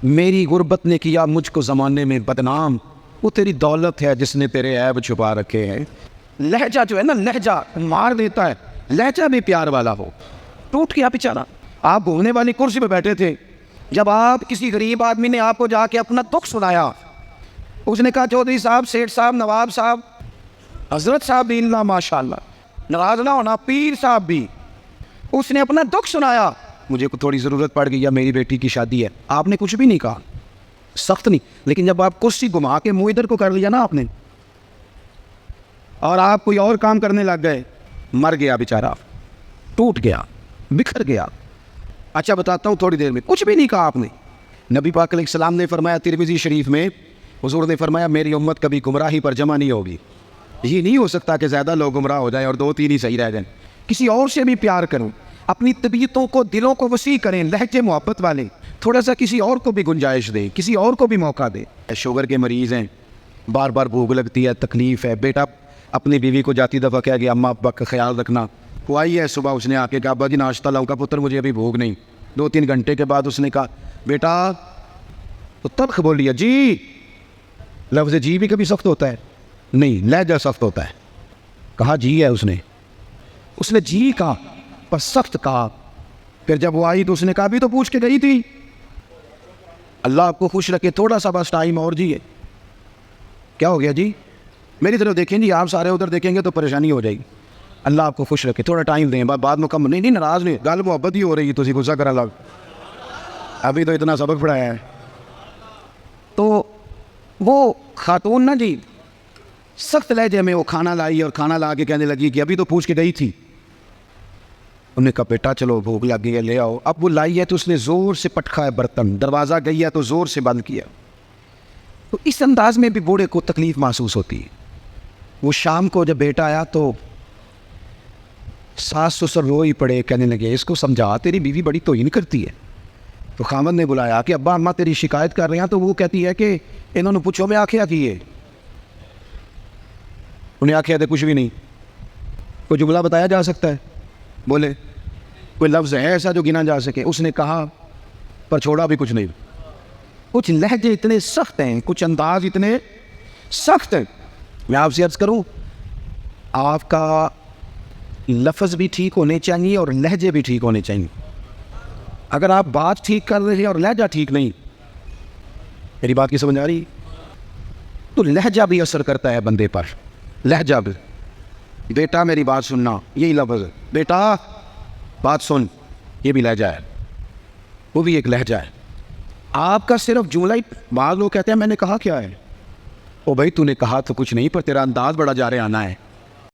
मेरी गुर्बत ने किया मुझको ज़माने में बदनाम, वो तेरी दौलत है जिसने तेरे ऐब छुपा रखे हैं। लहजा जो है ना, लहजा मार देता है। लहजा भी प्यार वाला हो। टूट गया बेचारा। आप घूमने वाली कुर्सी पे बैठे थे, जब आप किसी गरीब आदमी ने आपको जाके अपना दुख सुनाया, उसने कहा चौधरी साहब, सेठ साहब, नवाब साहब, हजरत साहब भी इल्ला माशाल्लाह, नाराज ना होना, पीर साहब भी, उसने अपना दुख सुनाया, मुझे थोड़ी ज़रूरत पड़ गई या मेरी बेटी की शादी है। आपने कुछ भी नहीं कहा, सख्त नहीं। लेकिन जब आप कुर्सी घुमा के मुँह इधर को कर लिया ना आपने, और आप कोई और काम करने लग गए, मर गया बेचारा, टूट गया, बिखर गया। अच्छा बताता हूँ, थोड़ी देर में कुछ भी नहीं कहा आपने। नबी पाक अलैहिस्सलाम ने फरमाया तिरमिज़ी शरीफ में, हुज़ूर ने फरमाया मेरी उम्मत कभी गुमराही पर जमा नहीं होगी। ये नहीं हो सकता कि ज़्यादा लोग गुमराह हो जाएं और 2-3 ही सही रह जाएं। किसी और से भी प्यार करो, अपनी तबीयतों को, दिलों को वसी करें, लहजे मोहब्बत वाले, थोड़ा सा किसी और को भी गुंजाइश दें, किसी और को भी मौका दें। शुगर के मरीज़ हैं, बार बार भूख लगती है, तकलीफ़ है, बेटा अपनी बीवी को जाती दफ़ा कह गया अम्मा अब्बा का ख्याल रखना। वो आई है सुबह, उसने आके कहा अब्बा जी नाश्ता लाऊं? का पुत्र मुझे अभी भूख नहीं। 2-3 घंटे के बाद उसने कहा बेटा, तो तब बोलिए जी। लफ्ज़ जी भी कभी सख्त होता है? नहीं, लहजा सख्त होता है। कहा जी है उसने जी कहा पर सख्त कहा। फिर जब वो आई तो उसने कहा भी तो पूछ के गई थी। अल्लाह आपको खुश रखे, थोड़ा सा बस टाइम और जी है। क्या हो गया जी? मेरी तरफ देखें जी, आप सारे उधर देखेंगे तो परेशानी हो जाएगी। अल्लाह आपको खुश रखे, थोड़ा टाइम दें, बाद में कम नहीं, नाराज़ नहीं, गल मोहब्बत ही हो रही है, तुझे गुस्सा करा लग, अभी तो इतना सबक पढ़ाया है। तो वो खातून ना जी सख्त लहजे में वो खाना लाई और खाना ला के कहने लगी कि अभी तो पूछ के गई थी। उन्होंने कहा बेटा चलो भूख लग गई है, ले आओ। अब वो लाई है तो उसने ज़ोर से पटका है बर्तन, दरवाज़ा गई है तो ज़ोर से बंद किया। तो इस अंदाज में भी बूढ़े को तकलीफ़ महसूस होती है। वो शाम को जब बेटा आया तो सास ससुर रो ही पड़े, कहने लगे इसको समझा, तेरी बीवी बड़ी तोहीन करती है। तो खामद ने बुलाया कि अब्बा अम्मा तेरी शिकायत कर रहे हैं। तो वो कहती है कि इन्होंने पूछो मैं आख्या की है। उन्हें आख्या थे कुछ भी नहीं। कोई जुमला बताया जा सकता है? बोले कोई लफ्ज़ है ऐसा जो गिना जा सके? उसने कहा पर छोड़ा भी कुछ नहीं। कुछ लहजे इतने सख्त हैं, कुछ अंदाज इतने सख्त हैं। मैं आपसे अर्ज़ करूं, आपका लफ्ज़ भी ठीक होने चाहिए और लहजे भी ठीक होने चाहिए। अगर आप बात ठीक कर रहे हैं और लहजा ठीक नहीं, मेरी बात की समझ आ रही? तो लहजा भी असर करता है बंदे पर। लहजा भी, बेटा मेरी बात सुनना, यही लफ्ज़, बेटा बात सुन, ये भी लहजा है, वो भी एक लहजा है। आपका सिर्फ जुमला ही, बाद लोग कहते हैं मैंने कहा क्या है? ओ भाई तूने कहा तो कुछ नहीं, पर तेरा अंदाज बड़ा जा रहा आना है।